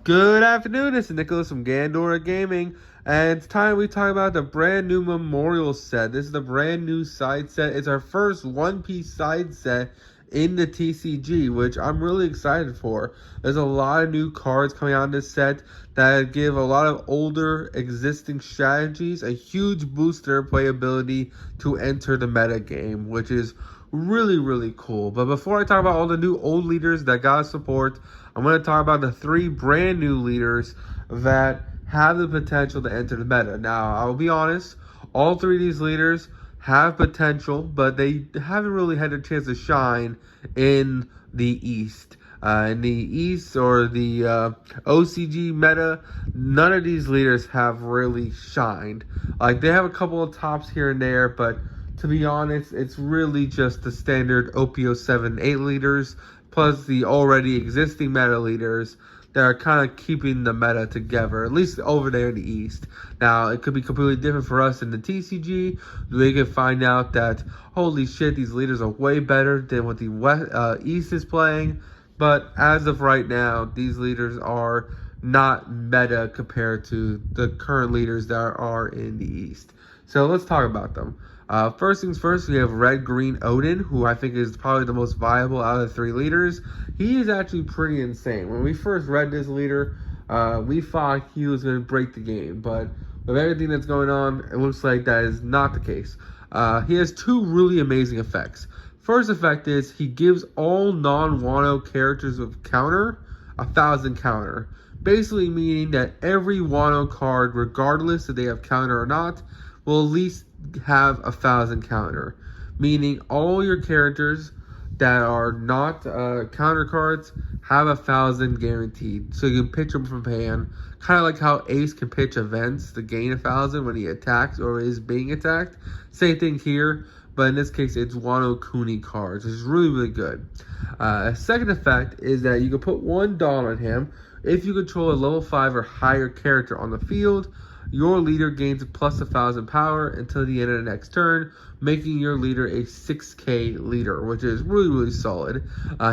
Good afternoon, this is Nicholas from Gandora Gaming, and it's time we talk about the brand new Memorial set. This is the brand new side set. It's our first one-piece side set in the TCG, which I'm really excited for. There's a lot of new cards coming out in this set that give a lot of older existing strategies a huge boost to their playability to enter the meta game, which is really cool. But before I talk about all the new old leaders that got support, I'm going to talk about the three brand new leaders that have the potential to enter the meta. Now, I'll be honest, all three of these leaders have potential, but they haven't really had a chance to shine in the East. In the East or the OCG meta, none of these leaders have really shined. Like, they have a couple of tops here and there, but to be honest, it's really just the standard OPO 7 8 leaders plus the already existing meta leaders that are kind of keeping the meta together, at least over there in the East. Now, it could be completely different for us in the TCG. We can find out that, holy shit, these leaders are way better than what the East is playing. But as of right now, these leaders are not meta compared to the current leaders that are in the East. So let's talk about them. First things first, we have Red Green Odin, who I think is probably the most viable out of the three leaders. He is actually pretty insane. When we first read this leader, we thought he was going to break the game, but with everything that's going on, it looks like that is not the case. He has two really amazing effects. First effect is he gives all non-Wano characters with counter 1,000 counter. Basically meaning that every Wano card, regardless if they have counter or not, will at least have 1,000 counter. Meaning all your characters that are not counter cards have 1,000 guaranteed. So you can pitch them from hand. Kind of like how Ace can pitch events to gain 1,000 when he attacks or is being attacked. Same thing here. But in this case, it's Wano Kuni cards, which is really good. A second effect is that you can put $1 on him. If you control a level 5 or higher character on the field, your leader gains plus 1,000 power until the end of the next turn, making your leader a 6k leader, which is really solid.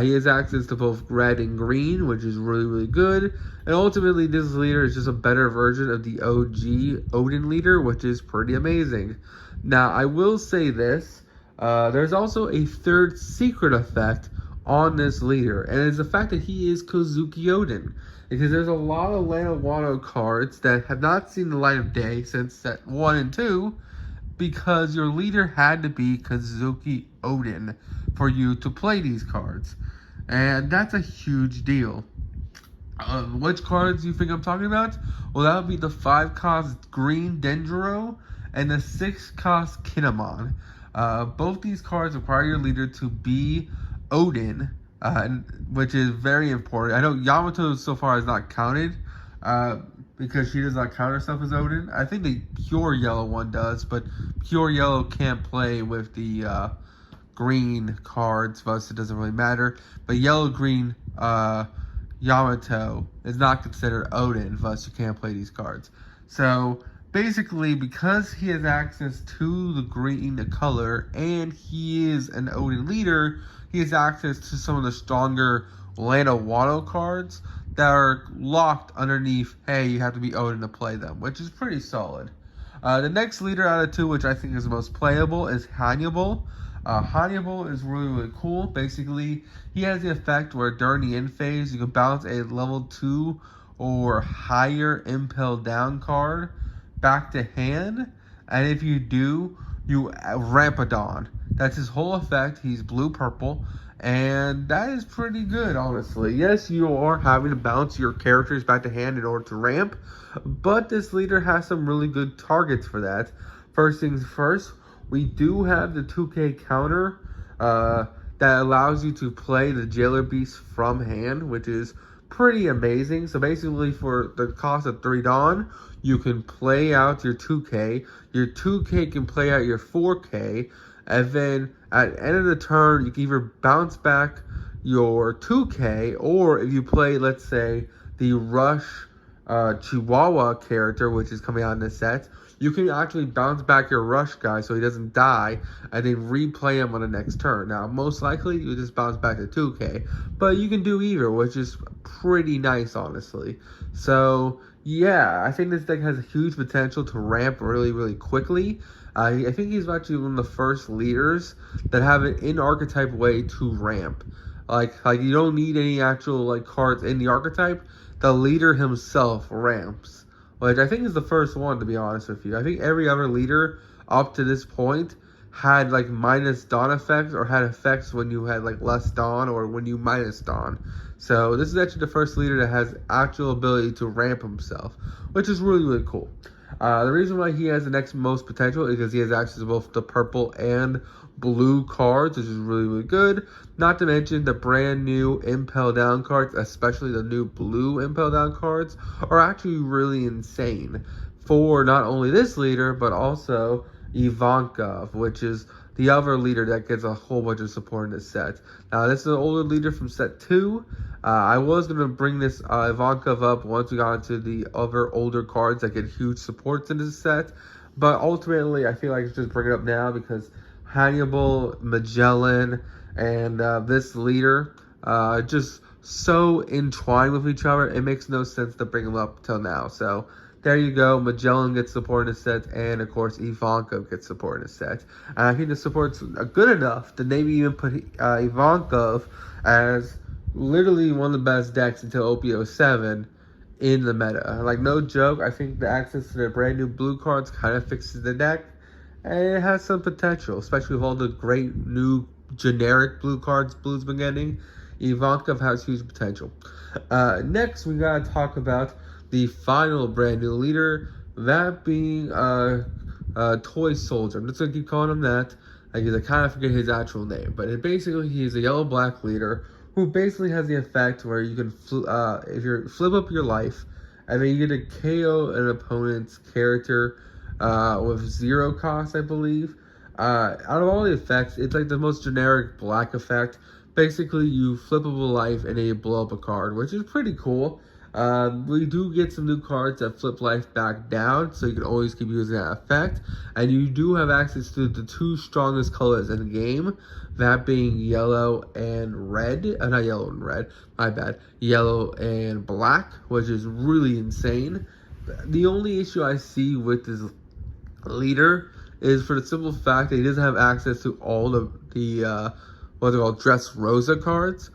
He has access to both red and green, which is really good. And ultimately, this leader is just a better version of the OG Odin leader, which is pretty amazing. Now, I will say this. There's also a third secret effect on this leader, and it's the fact that he is Kozuki Odin. Because there's a lot of Land of Wano cards that have not seen the light of day since set 1 and 2, because your leader had to be Kozuki Odin for you to play these cards. And that's a huge deal. Which cards do you think I'm talking about? Well, that would be the 5-cost green Denjiro and the 6-cost Kinemon. Both these cards require your leader to be Odin, which is very important. I know Yamato so far has not counted because she does not count herself as Odin. I think the pure yellow one does, but pure yellow can't play with the green cards, thus it doesn't really matter. But yellow-green Yamato is not considered Odin, thus you can't play these cards. So basically, because he has access to the green, the color, and he is an Odin leader, he has access to some of the stronger Land of Wano cards that are locked underneath, hey, you have to be Odin to play them, which is pretty solid. The next leader out of two, which I think is the most playable, is Hannibal. Hannibal is really cool. Basically, he has the effect where during the end phase, you can bounce a level 2 or higher Impel Down card back to hand, and if you do, you Rampadon. That's his whole effect. He's blue-purple, and that is pretty good, honestly. Yes, you are having to bounce your characters back to hand in order to ramp, but this leader has some really good targets for that. First things first, we do have the 2k counter that allows you to play the Jailer Beast from hand, which is pretty amazing. So basically, for the cost of 3 Dawn, you can play out your 2k. Your 2k can play out your 4k. And then at the end of the turn, you can either bounce back your 2k, or if you play, let's say, the Rush Chihuahua character, which is coming out in this set, you can actually bounce back your rush guy so he doesn't die and then replay him on the next turn. Now, most likely, you just bounce back to 2k, but you can do either, which is pretty nice, honestly. So, yeah, I think this deck has a huge potential to ramp really, really quickly. I think he's actually one of the first leaders that have an in-archetype way to ramp. Like you don't need any actual like cards in the archetype. The leader himself ramps, which I think is the first one, to be honest with you. I think every other leader up to this point had like minus Dawn effects or had effects when you had like less Dawn or when you minus Dawn. So this is actually the first leader that has actual ability to ramp himself, which is really, really cool. The reason why he has the next most potential is because he has access to both the purple and blue cards, which is really, really good. Not to mention the brand new Impel Down cards, especially the new blue Impel Down cards, are actually really insane for not only this leader, but also Ivankov, which is the other leader that gets a whole bunch of support in this set. Now, this is an older leader from set 2. I was going to bring this Ivankov up once we got into the other older cards that get huge supports in this set. But ultimately, I feel like I should just bring it up now because Hannibal, Magellan, and this leader just so entwined with each other. It makes no sense to bring them up till now. So there you go. Magellan gets support in a set, and of course Ivankov gets support in a set. And I think the support's good enough to maybe even put Ivankov as literally one of the best decks until OP07 in the meta. Like, no joke, I think the access to the brand new blue cards kind of fixes the deck, and it has some potential, especially with all the great new generic blue cards Blue's been getting. Ivankov has huge potential. Next, we gotta talk about the final brand new leader, that being Toy Soldier. I'm just gonna keep calling him that, because I kind of forget his actual name. But basically, he's a yellow-black leader who basically has the effect where you can, if you flip up your life, and then you get to KO an opponent's character with 0 cost, I believe. Out of all the effects, it's like the most generic black effect. Basically, you flip up a life and then you blow up a card, which is pretty cool. We do get some new cards that flip life back down, so you can always keep using that effect. And you do have access to the 2 strongest colors in the game, that being yellow and red. Not yellow and red, my bad. Yellow and black, which is really insane. The only issue I see with this leader is for the simple fact that he doesn't have access to all the what they're called Dressrosa cards.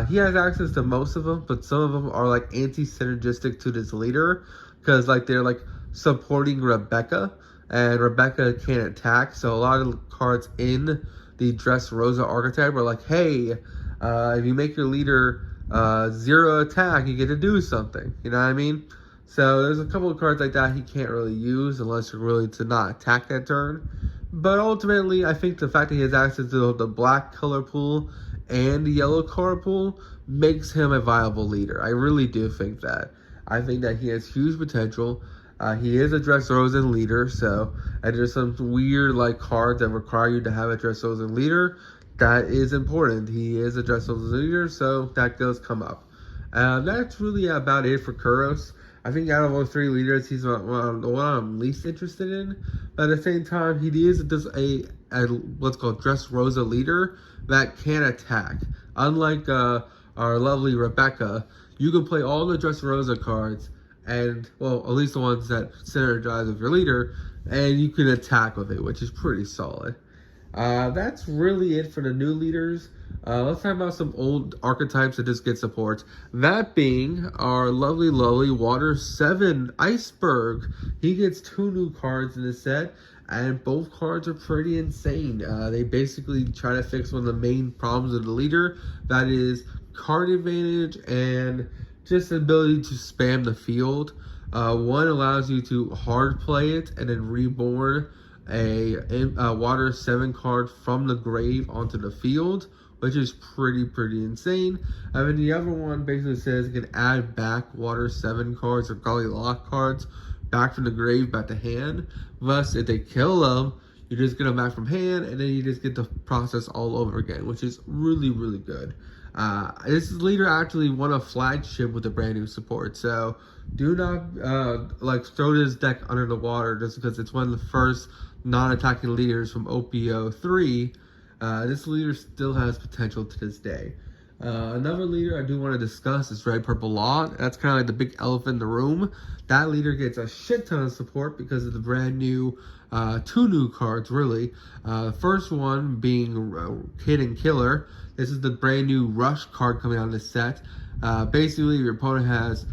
He has access to most of them, but some of them are like anti-synergistic to this leader because like they're like supporting Rebecca, and Rebecca can't attack. So a lot of cards in the Dressrosa archetype are like, hey, if you make your leader 0 attack, you get to do something. You know what I mean? So there's a couple of cards like that he can't really use unless you're really to not attack that turn. But ultimately, I think the fact that he has access to the black color pool and the yellow card pool makes him a viable leader. I really do think that. I think that he has huge potential. He is a Dressrosa leader, so and there's some weird like cards that require you to have a Dressrosa leader. That is important. He is a Dressrosa leader, so that does come up. That's really about it for Kuros. I think out of all 3 leaders, he's the one I'm least interested in. But at the same time, he is just a what's called Dressrosa leader that can attack. Unlike our lovely Rebecca, you can play all the Dressrosa cards, and, well, at least the ones that synergize with your leader, and you can attack with it, which is pretty solid. That's really it for the new leaders. Let's talk about some old archetypes that just get support. That being our lovely Water 7 Iceberg. He gets 2 new cards in this set, and both cards are pretty insane. They basically try to fix one of the main problems of the leader, that is card advantage and just the ability to spam the field. One allows you to hard play it and then reborn a Water 7 card from the grave onto the field, which is pretty insane. And then the other one basically says you can add back Water 7 cards or Gully Lock cards back from the grave back to hand. Thus, if they kill them, you just get them back from hand, and then you just get the process all over again, which is really good. This leader actually won a flagship with the brand new support, so do not like throw this deck under the water just because it's one of the first non-attacking leaders from OPO 3. This leader still has potential to this day. Another leader I do want to discuss is Red Purple Law. That's kind of like the big elephant in the room. That leader gets a shit ton of support because of the brand new, 2 new cards, really. First one being Kid and Killer. This is the brand new Rush card coming out of this set. Basically, if your opponent has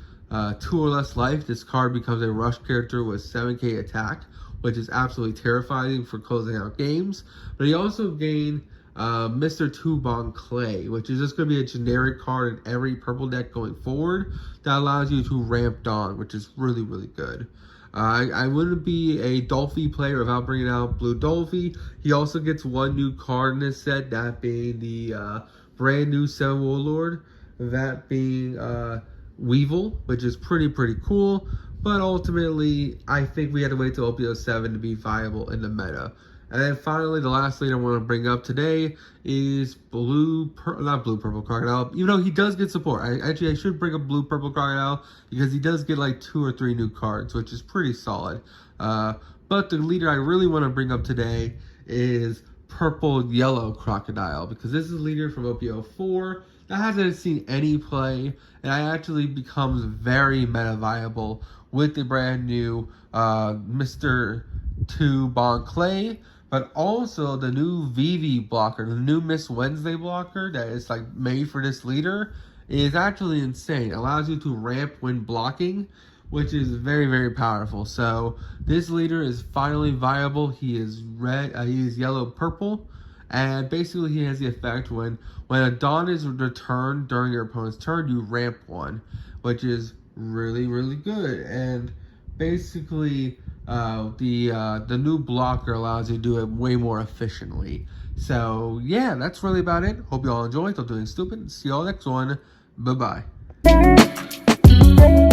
2 or less life, this card becomes a Rush character with 7k attack, which is absolutely terrifying for closing out games. But he also gained Mr. Tubon Clay, which is just going to be a generic card in every purple deck going forward that allows you to ramp Dawn, which is really, really good. I wouldn't be a Dolphy player without bringing out Blue Dolphy. He also gets 1 new card in this set, that being the brand new 7 Warlord, that being Weevil, which is pretty cool. But ultimately, I think we had to wait till OPO 7 to be viable in the meta. And then finally, the last leader I want to bring up today is not Blue Purple Crocodile. Even though he does get support. I should bring up Blue Purple Crocodile because he does get like 2 or 3 new cards, which is pretty solid. But the leader I really want to bring up today is Purple Yellow Crocodile, because this is a leader from OPO 4 that hasn't seen any play, and it actually becomes very meta viable with the brand new Mr. Tubon Clay, but also the new Vivi blocker, the new Miss Wednesday blocker that is like made for this leader is actually insane. It allows you to ramp when blocking, which is very powerful. So this leader is finally viable. He is he is yellow purple, and basically he has the effect when a Dawn is returned during your opponent's turn, you ramp 1, which is really good. And basically the new blocker allows you to do it way more efficiently. So yeah, that's really about it. Hope you all enjoyed. Don't do anything stupid. See y'all next one. Bye bye.